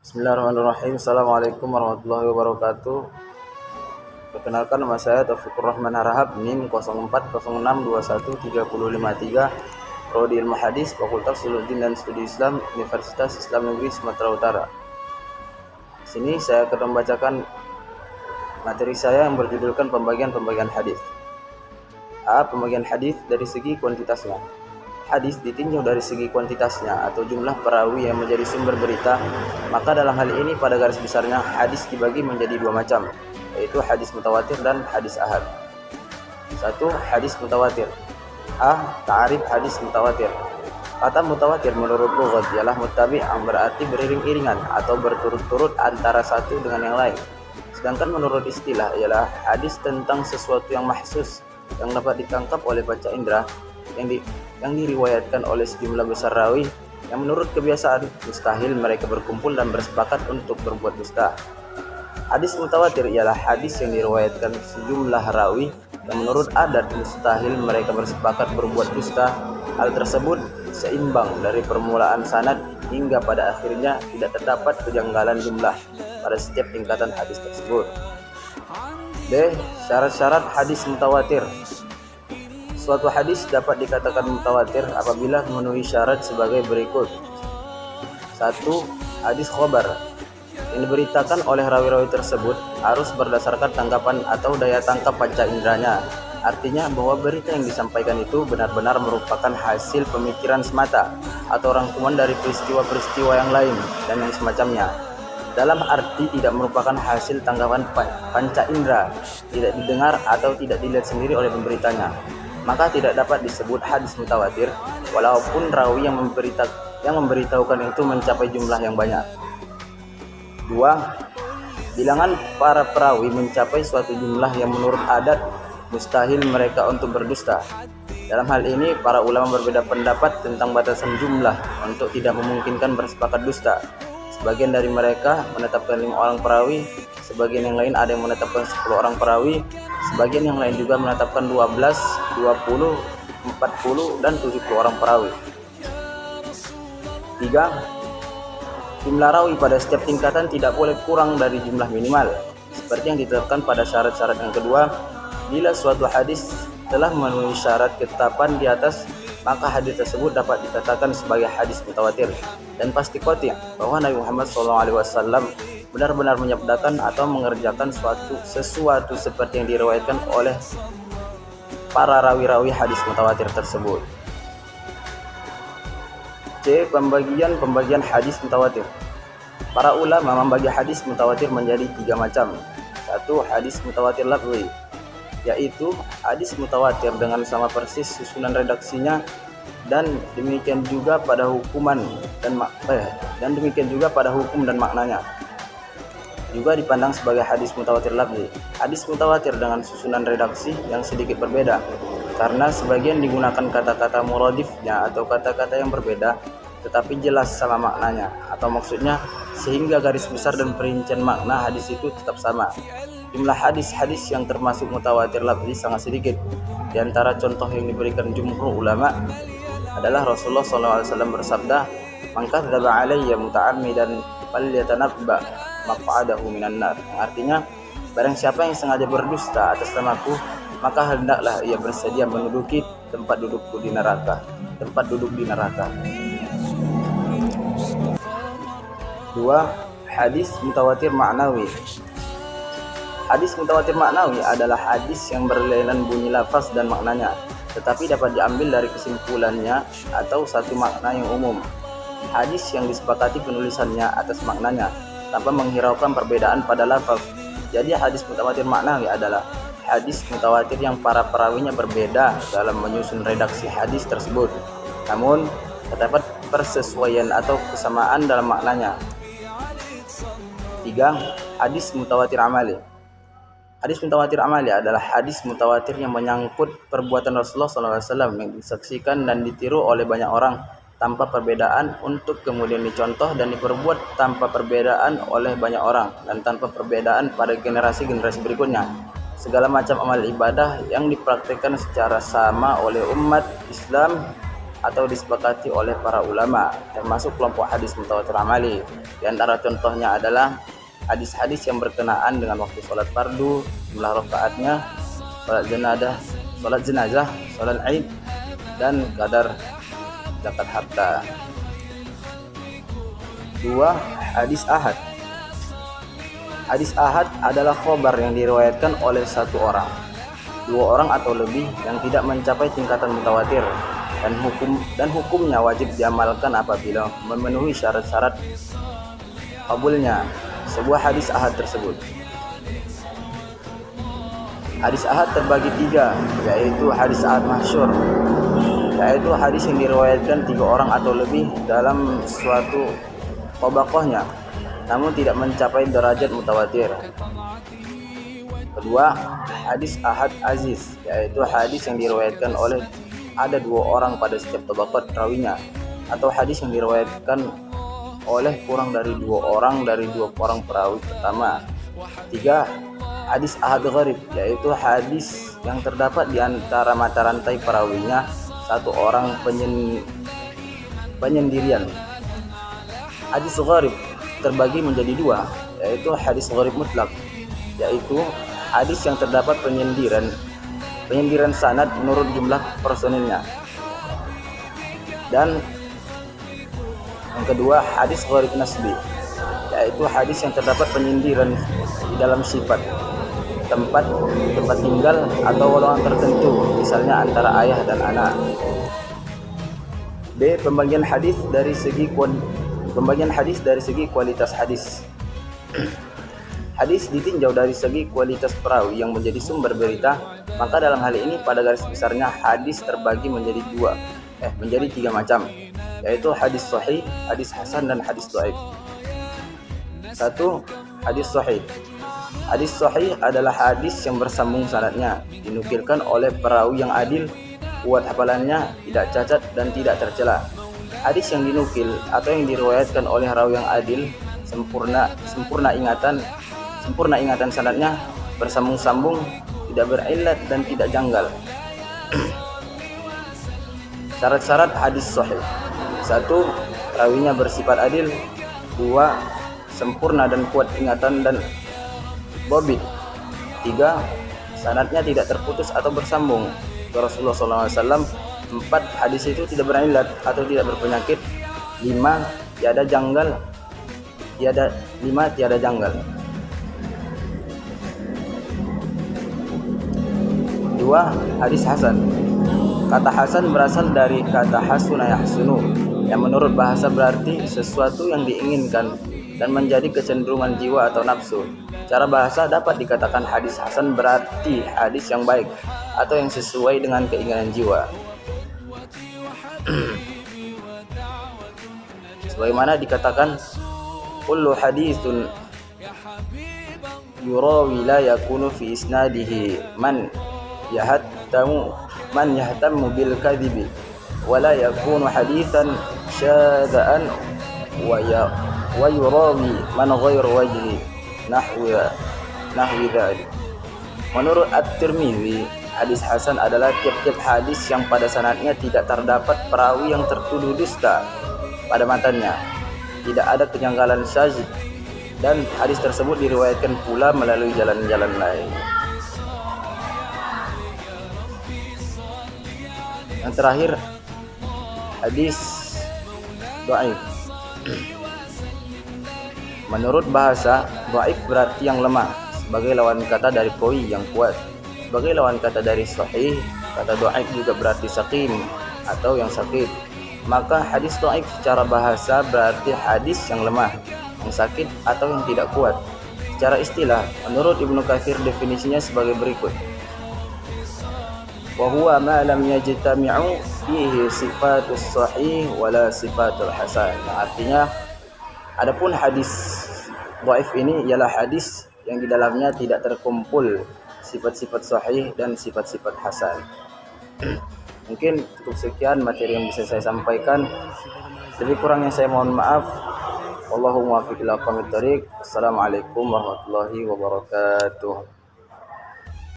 Bismillahirrahmanirrahim. Assalamualaikum warahmatullahi wabarakatuh. Perkenalkan, nama saya Taufikur Rahman Harahap, NIM 0406213053, Prodi Ilmu Hadis, Fakultas Usuluddin dan Studi Islam, Universitas Islam Negeri Sumatera Utara. Di sini saya akan membacakan materi saya yang berjudulkan pembagian hadis. Pembagian hadis dari segi kuantitasnya. Hadis ditinjau dari segi kuantitasnya atau jumlah perawi yang menjadi sumber berita, maka dalam hal ini pada garis besarnya hadis dibagi menjadi dua macam, yaitu hadis mutawatir dan hadis ahad. 1. Hadis mutawatir. Ta'arif hadis mutawatir. Kata mutawatir menurut lughat ialah muttabi' yang berarti beriring-iringan atau berturut-turut antara satu dengan yang lain. Sedangkan menurut istilah ialah hadis tentang sesuatu yang mahsus yang dapat ditangkap oleh panca indera, yang diriwayatkan oleh sejumlah besar rawi yang menurut kebiasaan mustahil mereka berkumpul dan bersepakat untuk berbuat dusta. Hadis mutawatir ialah hadis yang diriwayatkan sejumlah rawi yang menurut adat mustahil mereka bersepakat berbuat dusta. Hal tersebut seimbang dari permulaan sanad hingga pada akhirnya tidak terdapat kejanggalan jumlah pada setiap tingkatan hadis tersebut. B. Syarat-syarat hadis mutawatir. Suatu hadis dapat dikatakan mutawatir apabila memenuhi syarat sebagai berikut. 1. Hadis khobar. Yang diberitakan oleh rawi-rawi tersebut harus berdasarkan tanggapan atau daya tangkap panca inderanya. Artinya bahwa berita yang disampaikan itu benar-benar merupakan hasil pemikiran semata atau rangkuman dari peristiwa-peristiwa yang lain dan yang semacamnya. Dalam arti tidak merupakan hasil tanggapan panca indera, tidak didengar atau tidak dilihat sendiri oleh pemberitanya, maka tidak dapat disebut hadis mutawatir walaupun rawi yang memberitahukan itu mencapai jumlah yang banyak. 2. Bilangan para perawi mencapai suatu jumlah yang menurut adat mustahil mereka untuk berdusta. Dalam hal ini para ulama berbeda pendapat tentang batasan jumlah untuk tidak memungkinkan bersepakat dusta. Sebagian dari mereka menetapkan 5 orang perawi, sebagian yang lain ada yang menetapkan 10 orang perawi, sebagian yang lain juga menetapkan 12, 20, 40, dan 70 orang perawi. 3. Jumlah rawi pada setiap tingkatan tidak boleh kurang dari jumlah minimal, seperti yang ditetapkan pada syarat-syarat yang kedua. Bila suatu hadis telah memenuhi syarat ketetapan di atas, maka hadis tersebut dapat dikatakan sebagai hadis mutawatir, dan pasti qati' bahwa Nabi Muhammad SAW benar-benar menyabdakan atau mengerjakan sesuatu seperti yang diriwayatkan oleh para rawi-rawi hadis mutawatir tersebut. C. Pembagian hadis mutawatir. Para ulama membagi hadis mutawatir menjadi 3 macam. 1. Hadis mutawatir lafzi, yaitu hadis mutawatir dengan sama persis susunan redaksinya dan demikian juga pada hukum dan maknanya. Juga dipandang sebagai hadis mutawatir lafzi. Hadis mutawatir dengan susunan redaksi yang sedikit berbeda karena sebagian digunakan kata-kata muradifnya atau kata-kata yang berbeda tetapi jelas sama maknanya atau maksudnya, sehingga garis besar dan perincian makna hadis itu tetap sama. Jumlah hadis-hadis yang termasuk mutawatir lafzi sangat sedikit. Di antara contoh yang diberikan jumhur ulama adalah Rasulullah SAW bersabda, "Man kadzdzaba 'alayya muta'ammidan falyatanabba maq'adahu minan nar." Artinya, barang siapa yang sengaja berdusta atas namaku, maka hendaklah ia bersedia menduduki tempat duduk di neraka. 2. Hadis mutawatir ma'nawi. Hadis mutawatir maknawi adalah hadis yang berlainan bunyi lafaz dan maknanya, tetapi dapat diambil dari kesimpulannya atau satu makna yang umum. Hadis yang disepakati penulisannya atas maknanya tanpa menghiraukan perbedaan pada lafaz. Jadi hadis mutawatir maknawi adalah hadis mutawatir yang para perawinya berbeda dalam menyusun redaksi hadis tersebut, namun terdapat persesuaian atau kesamaan dalam maknanya. 3. Hadis mutawatir amali. Hadis mutawatir amali adalah hadis mutawatir yang menyangkut perbuatan Rasulullah SAW yang disaksikan dan ditiru oleh banyak orang tanpa perbedaan untuk kemudian dicontoh dan diperbuat tanpa perbedaan oleh banyak orang dan tanpa perbedaan pada generasi-generasi berikutnya. Segala macam amal ibadah yang dipraktikkan secara sama oleh umat Islam atau disepakati oleh para ulama, termasuk kelompok hadis mutawatir amali. Di antara contohnya adalah hadis-hadis yang berkenaan dengan waktu sholat fardu, jumlah rakaatnya, sholat jenazah, sholat Id, dan kadar zakat harta. 2. Hadis ahad. Hadis ahad adalah khobar yang diriwayatkan oleh satu orang, 2 orang atau lebih yang tidak mencapai tingkatan mutawatir, dan hukumnya wajib diamalkan apabila memenuhi syarat-syarat kabulnya sebuah hadis ahad tersebut. Hadis ahad terbagi 3, yaitu hadis ahad masyhur, yaitu hadis yang diriwayatkan 3 orang atau lebih dalam suatu tabaqahnya, namun tidak mencapai derajat mutawatir. Kedua, hadis ahad aziz, yaitu hadis yang diriwayatkan oleh ada 2 orang pada setiap tabaqat rawinya, atau hadis yang diriwayatkan oleh kurang dari 2 orang dari 2 orang perawi pertama. 3. Hadis ahad gharib, yaitu hadis yang terdapat di antara mata rantai perawinya 1 orang penyendirian. Hadis gharib terbagi menjadi 2, yaitu hadis gharib mutlak, yaitu hadis yang terdapat penyendirian sanad menurut jumlah personilnya. Dan yang kedua, hadis gharib nasbi, yaitu hadis yang terdapat penyendirian di dalam sifat, tempat tinggal atau golongan tertentu, misalnya antara ayah dan anak. B. Pembagian hadis dari segi kualitas hadis. Hadis ditinjau dari segi kualitas perawi yang menjadi sumber berita, maka dalam hal ini pada garis besarnya hadis terbagi menjadi 3 macam, yaitu hadis sahih, hadis hasan, dan hadis dhaif. 1. Hadis sahih. Hadis sahih adalah hadis yang bersambung sanadnya, dinukilkan oleh perawi yang adil, kuat hafalannya, tidak cacat dan tidak tercela. Hadis yang dinukil atau yang diriwayatkan oleh rawi yang adil, sempurna ingatan sanadnya, bersambung-sambung, tidak berillat dan tidak janggal. Syarat-syarat hadis sahih. 1. Rawinya bersifat adil. 2. Sempurna dan kuat ingatan dan bobit. 3. Sanadnya tidak terputus atau bersambung ke Rasulullah SAW. 4. Hadis itu tidak berillat atau tidak berpenyakit. 5. Tiada janggal. 5. Tiada janggal. 2. Hadis hasan. Kata hasan berasal dari kata hasuna yahsunu, yang menurut bahasa berarti sesuatu yang diinginkan dan menjadi kecenderungan jiwa atau nafsu. Cara bahasa dapat dikatakan hadis hasan berarti hadis yang baik atau yang sesuai dengan keinginan jiwa. Sebagaimana dikatakan, kullu haditsun yurawi la yakunu fi isnadihi man yahtammu bil kadhibi wa la yakunu haditsan syadzan wa yurawi man ghairu wajhi nahwi dzalik. Menurut At-Tirmidzi, hadis hasan adalah tiap-tiap hadis yang pada sanadnya tidak terdapat perawi yang tertuduh dusta pada matanya, tidak ada kejanggalan syadz, dan hadis tersebut diriwayatkan pula melalui jalan-jalan lain. Yang terakhir, hadis dhaif. Menurut bahasa, dhaif berarti yang lemah, sebagai lawan kata dari qawiyy yang kuat. Sebagai lawan kata dari sahih, kata dhaif juga berarti saqim atau yang sakit. Maka hadis dhaif secara bahasa berarti hadis yang lemah, yang sakit atau yang tidak kuat. Secara istilah, menurut Ibnu Katsir definisinya sebagai berikut: wa huwa ma lam yajtami'u fihi sifatus sahih wala sifatul hasan. Artinya, adapun hadis dhaif ini ialah hadis yang di dalamnya tidak terkumpul sifat-sifat sahih dan sifat-sifat hasan. Mungkin cukup sekian materi yang bisa saya sampaikan. Lebih kurangnya saya mohon maaf. Wallahu muwaffiq ila aqwamit thoriq. Assalamualaikum warahmatullahi wabarakatuh.